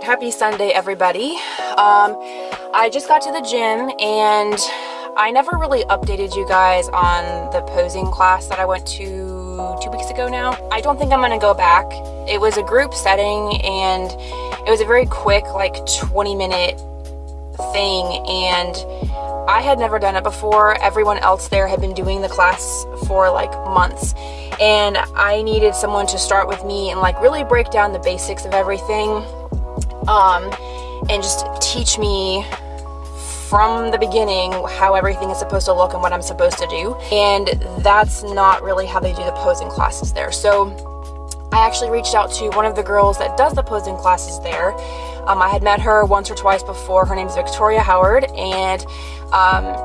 Happy Sunday, everybody. I just got to the gym and I never really updated you guys on the posing class that I went to 2 weeks ago now. I don't think I'm gonna go back. It was a group setting and it was a very quick, like 20-minute thing, and I had never done it before. Everyone else there had been doing the class for like months, and I needed someone to start with me and like really break down the basics of everything, and just teach me from the beginning how everything is supposed to look and what I'm supposed to do. And that's not really how they do the posing classes there. So I actually reached out to one of the girls that does the posing classes there. I had met her once or twice before. Her name's Victoria Howard, and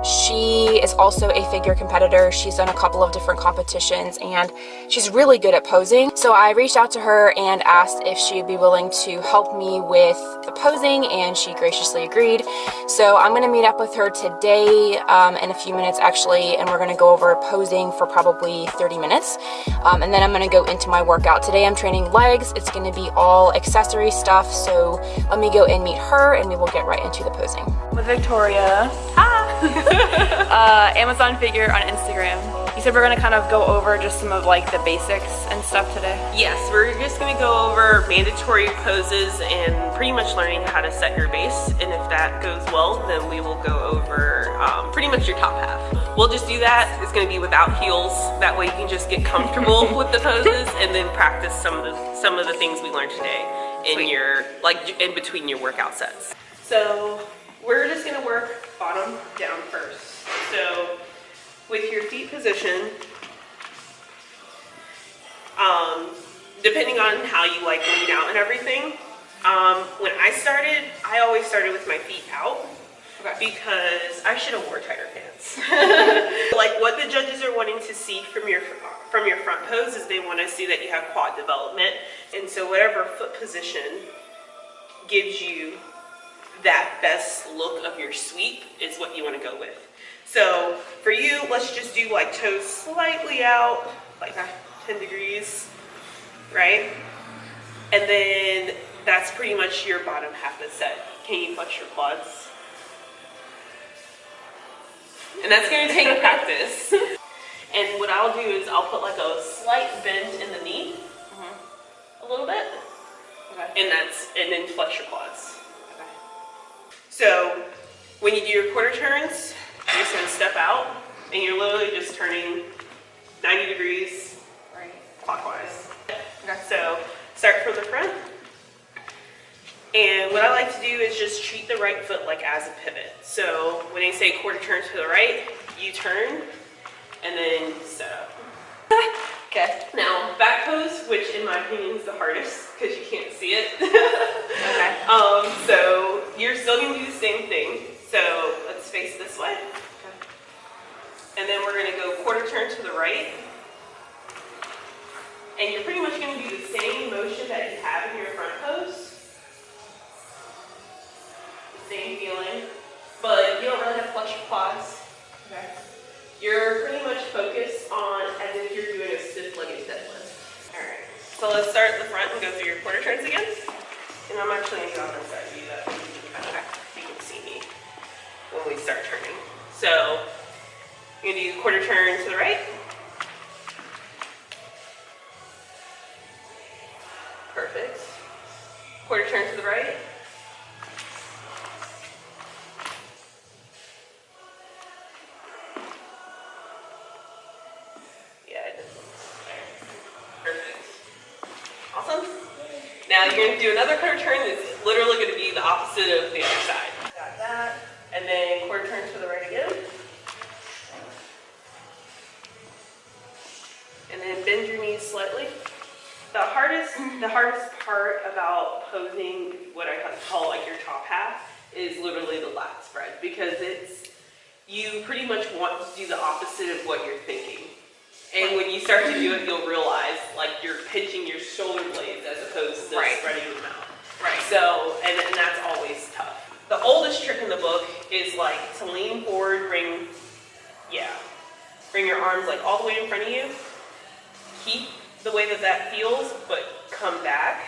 she is also a figure competitor. She's done a couple of different competitions and she's really good at posing. So I reached out to her and asked if she'd be willing to help me with the posing, and she graciously agreed. So I'm going to meet up with her today in a few minutes actually, and we're going to go over posing for probably 30 minutes. And then I'm going to go into my workout. Today I'm training legs. It's going to be all accessory stuff, so let me go and meet her and we will get right into the posing. With Victoria. Hi! Amazon figure on Instagram. You said we're going to kind of go over just some of like the basics and stuff today? Yes, we're just going to go over mandatory poses and pretty much learning how to set your base. And if that goes well, then we will go over pretty much your top half. We'll just do that. It's going to be without heels. That way you can just get comfortable with the poses and then practice some of the things we learned today in your, like, in between your workout sets. So we're just going to work bottom down first. So with your feet positioned, depending on how you like lean out and everything, when I always started with my feet out. Okay. Because I should have wore tighter pants. Like what the judges are wanting to see from your front pose is they want to see that you have quad development, and so whatever foot position gives you that best look of your sweep is what you want to go with. So for you, let's just do like toes slightly out, like 10 degrees, right? And then that's pretty much your bottom half of the set. Can you flex your quads? And that's going to take practice. And what I'll do is I'll put like a slight bend in the knee, a little bit, okay. And then flex your quads. Okay. So when you do your quarter turns, you're just going to step out and you're literally just turning 90 degrees clockwise. Okay. So start from the front. And what I like to do is just treat the right foot like as a pivot. So when they say quarter turn to the right, you turn and then step up. Okay. Now back pose, which in my opinion is the hardest because you can't see it. Okay. So you're still gonna do the same thing. So let's face this way. Okay. And then we're gonna go quarter turn to the right. And you're pretty much gonna do the same motion that you have in your front pose. Same feeling, but you don't really have to flex your quads. Okay. You're pretty much focused on as if you're doing a stiff-legged deadlift. All right. So let's start at the front and go through your quarter turns again. And I'm actually going to go on this side to do that. Okay. You can see me when we start turning. So you're going to do quarter turn to the right. Perfect. Quarter turn to the right. Now you're going to do another quarter turn that's literally going to be the opposite of the other side. Got that. And then quarter turn to the right again. And then bend your knees slightly. The hardest part about posing what I call like your top half is literally the lat spread, because you pretty much want to do the opposite of what you're thinking. And when you start to do it, you'll realize like you're pinching your shoulder blades as opposed to spreading them out. Right. So, and that's always tough. The oldest trick in the book is like to lean forward, bring your arms like all the way in front of you. Keep the way that feels, but come back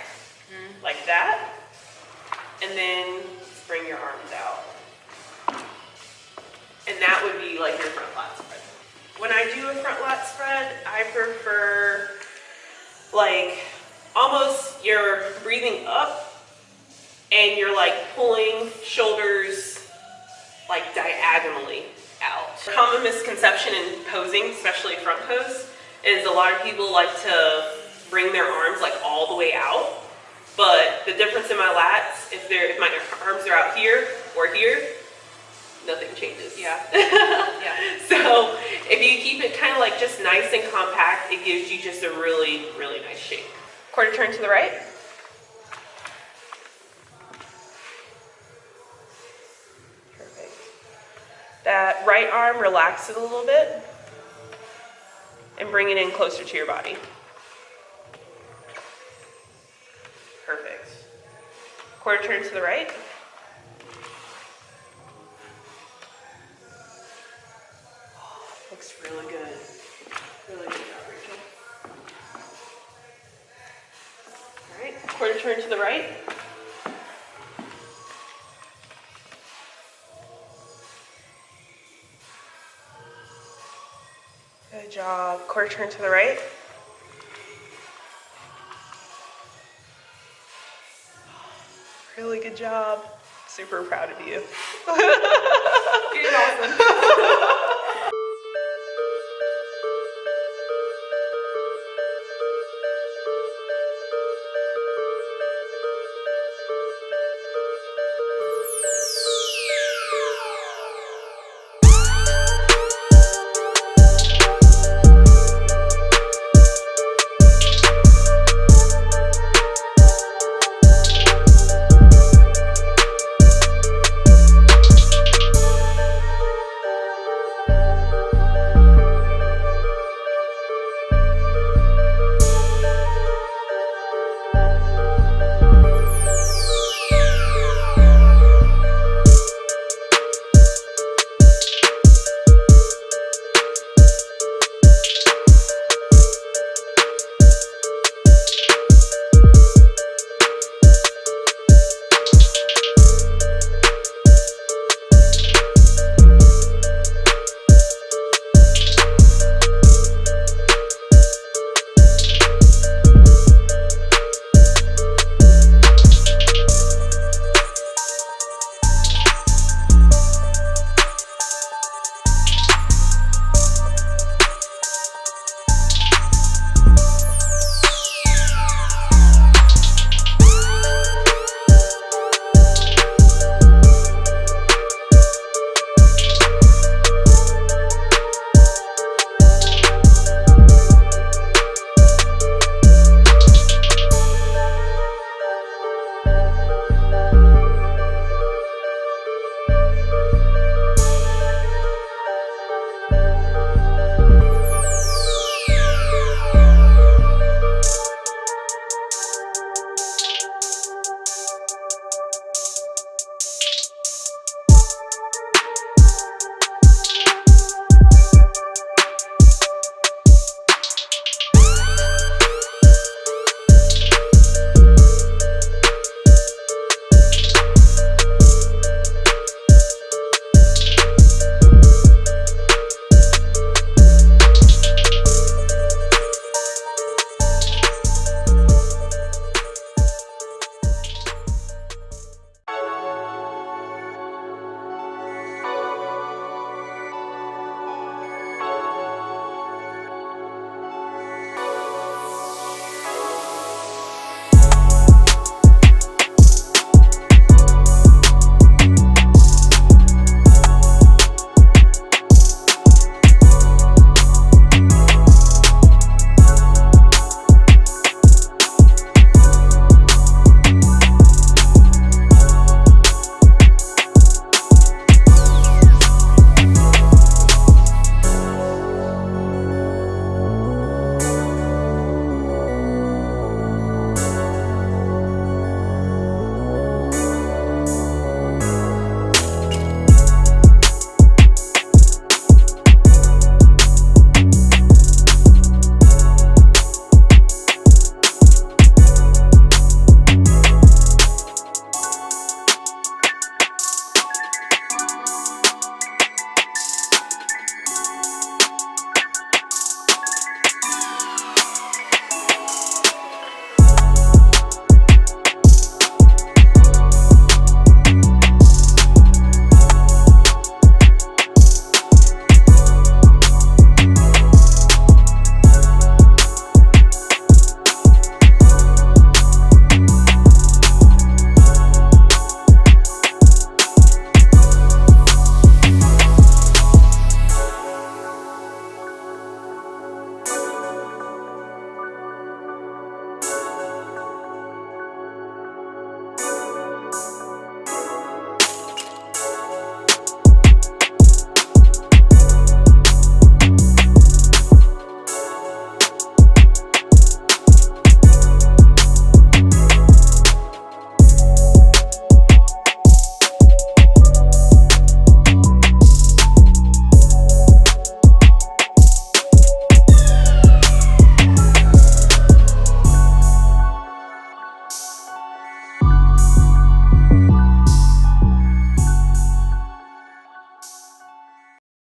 like that. and then bring your arms out. And that would be like your front lat spread. When I do a front lat spread, I prefer like almost you're breathing up and you're like pulling shoulders like diagonally out. A common misconception in posing, especially front pose, is a lot of people like to bring their arms like all the way out. But the difference in my lats, if my arms are out here or here, nothing changes. Yeah. Yeah. So if you keep it kind of like just nice and compact, it gives you just a really, really nice shape. Quarter turn to the right. Perfect. That right arm, relax it a little bit and bring it in closer to your body. Perfect. Quarter turn to the right. Looks really good. Really good job, Rachel. All right, quarter turn to the right. Good job. Quarter turn to the right. Really good job. Super proud of you. You're awesome.